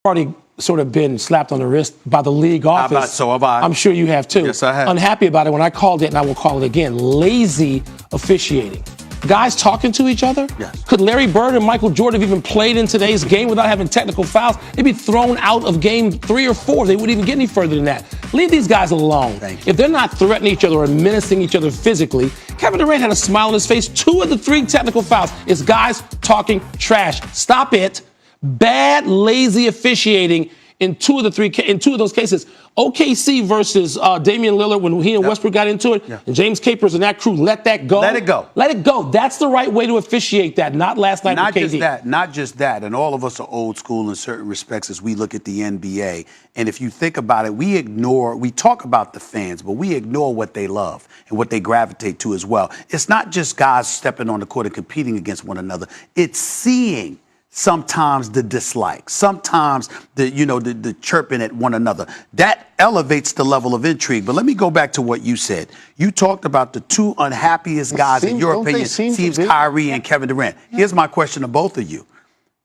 already sort of been slapped on the wrist by the league office. So have I. I'm sure you have too. Yes, I have. Unhappy about it when I called it, and I will call it again. Lazy officiating. Guys talking to each other? Yes. Could Larry Bird and Michael Jordan have even played in today's game without having technical fouls? They'd be thrown out of game 3 or 4. They wouldn't even get any further than that. Leave these guys alone. Thank you. If they're not threatening each other or menacing each other physically, Kevin Durant had a smile on his face. 2 of the 3 technical fouls is guys talking trash. Stop it. Bad, lazy officiating in 2 of those cases. OKC versus Damian Lillard, when he and Westbrook got into it, and James Capers and that crew let that go. Let it go. Let it go. That's the right way to officiate that, not last night with KD. Not just that. And all of us are old school in certain respects as we look at the NBA. And if you think about it, we talk about the fans, but we ignore what they love and what they gravitate to as well. It's not just guys stepping on the court and competing against one another. It's seeing sometimes the dislike, sometimes the chirping at one another. That elevates the level of intrigue. But let me go back to what you said. You talked about the 2 unhappiest guys, in your opinion, seems Kyrie and Kevin Durant. Here's my question to both of you.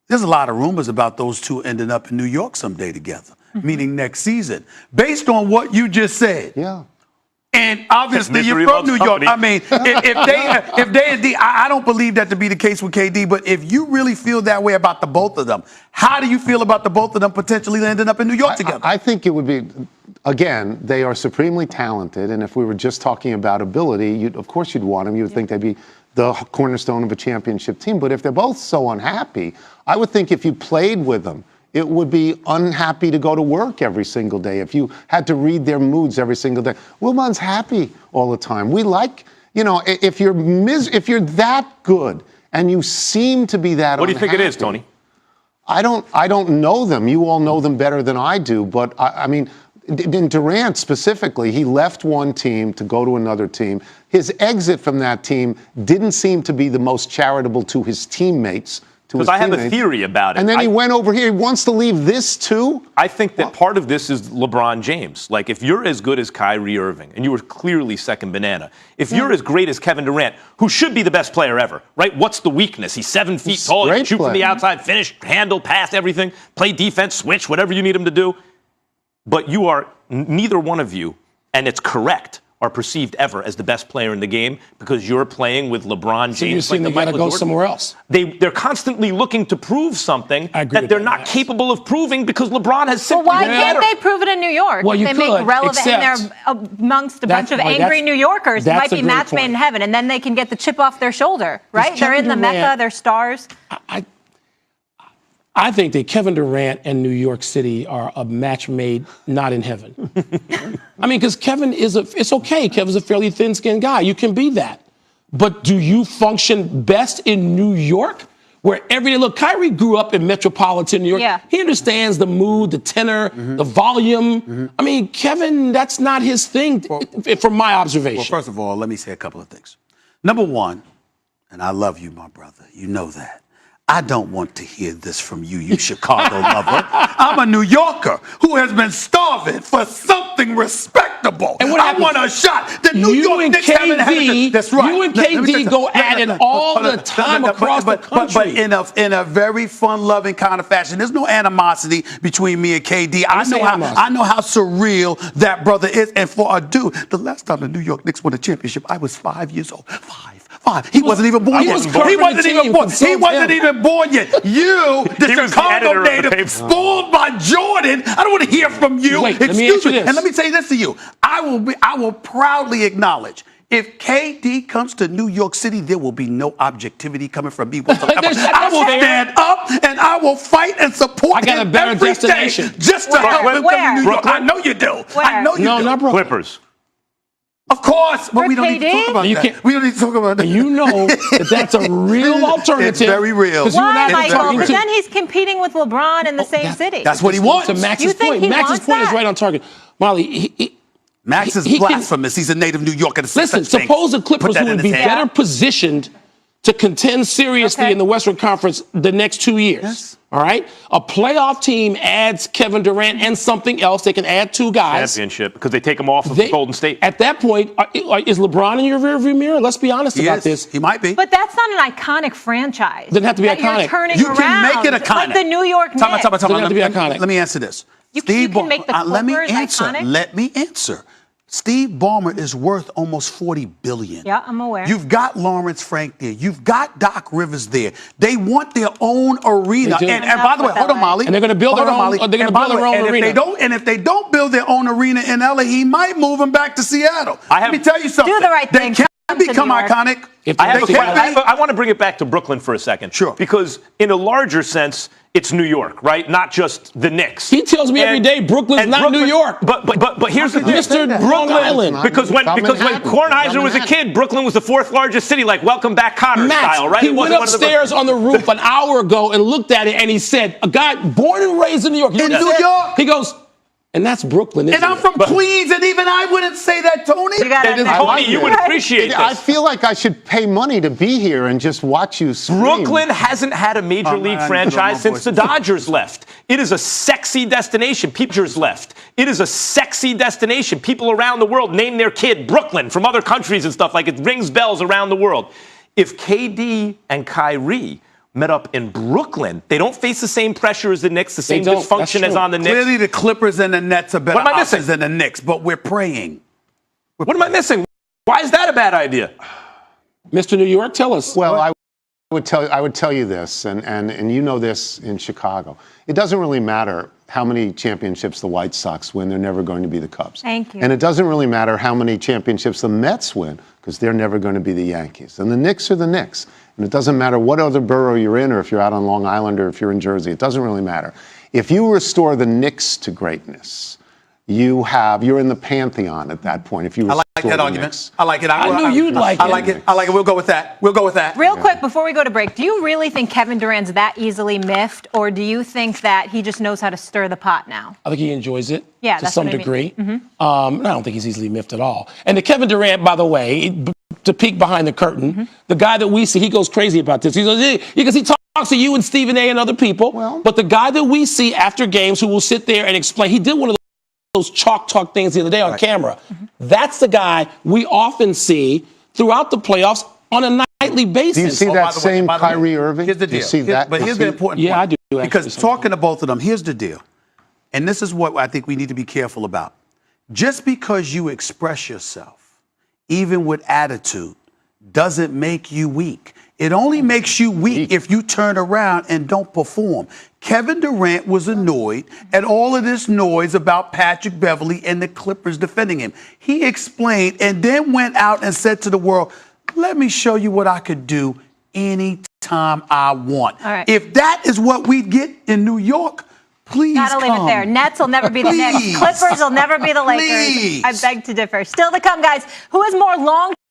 There's a lot of rumors about those 2 ending up in New York someday together, meaning next season. Based on what you just said. Yeah. And obviously, you're from New York. I mean, if they, I don't believe that to be the case with KD. But if you really feel that way about the both of them, how do you feel about the both of them potentially ending up in New York together? I think it would be, again, they are supremely talented. And if we were just talking about ability, of course you'd want them. You would think they'd be the cornerstone of a championship team. But if they're both so unhappy, I would think if you played with them, it would be unhappy to go to work every single day if you had to read their moods every single day. Wilbon's happy all the time. We like, if you're that good and you seem to be that unhappy. What do you think it is, Tony? I don't know them. You all know them better than I do. But I mean, in Durant specifically, he left one team to go to another team. His exit from that team didn't seem to be the most charitable to his teammates. Because I have a theory about it. And then he went over here. He wants to leave this too? I think that part of this is LeBron James. Like, if you're as good as Kyrie Irving, and you were clearly second banana, if you're as great as Kevin Durant, who should be the best player ever, right? What's the weakness? He's 7 feet tall, he can shoot from the outside, finish, handle, pass, everything, play defense, switch, whatever you need him to do. But you are, neither one of you, and it's correct, are perceived ever as the best player in the game because you're playing with LeBron James. So you're saying they got to go somewhere else. They're constantly looking to prove something that they're not capable of proving because LeBron has simply why can't they prove it in New York? Well, you they could, make relevant, and they're amongst a bunch of angry New Yorkers. It might be match made in heaven, and then they can get the chip off their shoulder, right? They're in the Mecca, they're stars. I think that Kevin Durant and New York City are a match made not in heaven. I mean, because Kevin it's okay. Kevin's a fairly thin-skinned guy. You can be that. But do you function best in New York? Where every day, look, Kyrie grew up in metropolitan New York. Yeah. He understands the mood, the tenor, the volume. I mean, Kevin, that's not his thing, from my observation. Well, first of all, let me say a couple of things. Number one, and I love you, my brother. You know that. I don't want to hear this from you, you Chicago lover. I'm a New Yorker who has been starving for something respectable. And what I want a shot. The New York Knicks haven't had it. That's right. You and KD go at it all the time across the country. But in a very fun-loving kind of fashion. There's no animosity between me and KD. I know how surreal that brother is. And for a dude, the last time the New York Knicks won a championship, I was 5 years old. Five. He wasn't even born yet. He wasn't even born yet. You, the Chicago native, spoiled by Jordan. I don't want to hear from you. Wait, excuse me. And let me say this to you. I will proudly acknowledge, if KD comes to New York City, there will be no objectivity coming from me whatsoever. I will stand up and I will fight and support him every day just to help him come to New York. I know you do. I know you do. No, not Brooklyn. Clippers. Of course, but we don't need to talk about that. We don't need to talk about that. You know that's a real alternative. It's very real. Why, Michael? But then he's competing with LeBron in the same city. That's what he wants. To Max's point. Max's point is right on target. Molly, Max is blasphemous. He's a native New Yorker. Listen, suppose the Clippers, who would be better positioned to contend seriously in the Western Conference the next 2 years. All right? A playoff team adds Kevin Durant and something else. They can add 2 guys. Championship, because they take them off of Golden State. At that point, is LeBron in your rearview mirror? Let's be honest about this. He might be. But that's not an iconic franchise. Doesn't have to be that iconic. You're turning You around, can make it iconic. like the New York Knicks. Doesn't have to be iconic. Let me answer this. You can make the let me Clippers answer. iconic? Let me answer. Steve Ballmer is worth almost $40 billion. Yeah, I'm aware. You've got Lawrence Frank there. You've got Doc Rivers there. They want their own arena. They do. And by the way, hold on, Molly. And they're going to build their own. They're going to build their own arena. If they don't build their own arena in LA, he might move them back to Seattle. Let me tell you something. Do the right thing. They can become iconic. I want to bring it back to Brooklyn for a second. Sure. Because in a larger sense, it's New York, right? Not just the Knicks. He tells me every day Brooklyn's not New York. But here's the thing. Mr. Long Island. Because when Kornheiser was a kid, Brooklyn was the 4th largest city, like welcome back Cotter style, right? He went upstairs on the roof an hour ago and looked at it and he said, a guy born and raised in New York. In New York? He goes, and that's Brooklyn, isn't And I'm from Queens, and even I wouldn't say that, Tony. Tony, you would appreciate this. I feel like I should pay money to be here and just watch you scream. Brooklyn hasn't had a major league franchise since the Dodgers left. It is a sexy destination. People left. It is a sexy destination. People around the world name their kid Brooklyn from other countries and stuff. Like it rings bells around the world. If KD and Kyrie met up in Brooklyn, they don't face the same pressure as the Knicks, the same dysfunction as on the Knicks. Clearly, the Clippers and the Nets are better options than the Knicks, but we're praying. What am I missing? Why is that a bad idea? Mr. New York, tell us. Well, I would tell you this, and you know this in Chicago. It doesn't really matter how many championships the White Sox win. They're never going to be the Cubs. Thank you. And it doesn't really matter how many championships the Mets win, because they're never going to be the Yankees. And the Knicks are the Knicks. And it doesn't matter what other borough you're in, or if you're out on Long Island, or if you're in Jersey. It doesn't really matter. If you restore the Knicks to greatness, you're in the pantheon at that point. If you I like that argument. Knicks. I like it. I knew you'd like it. I like it. I like it. We'll go with that. Real quick, before we go to break, do you really think Kevin Durant's that easily miffed, or do you think that he just knows how to stir the pot now? I think he enjoys it to that's some what I mean. degree. I don't think he's easily miffed at all. And the Kevin Durant, by the way, to peek behind the curtain, the guy that we see, he goes crazy about this. He goes, because he talks to you and Stephen A. and other people. But the guy that we see after games who will sit there and explain, he did one of those chalk talk things the other day on camera. That's the guy we often see throughout the playoffs on a nightly basis. Do you see that same Kyrie Irving? Here's the deal. Do you see that? But here's the important point. Yeah, I do. Because talking to both of them, here's the deal. And this is what I think we need to be careful about. Just because you express yourself, even with attitude, doesn't make you weak. It only makes you weak if you turn around and don't perform. Kevin Durant was annoyed at all of this noise about Patrick Beverley and the Clippers defending him. He explained and then went out and said to the world, let me show you what I could do anytime I want. Right. If that is what we get in New York, please Gotta leave it there. Nets will never be the Knicks. Clippers will never be the Lakers. I beg to differ. Still to come, guys. Who has more long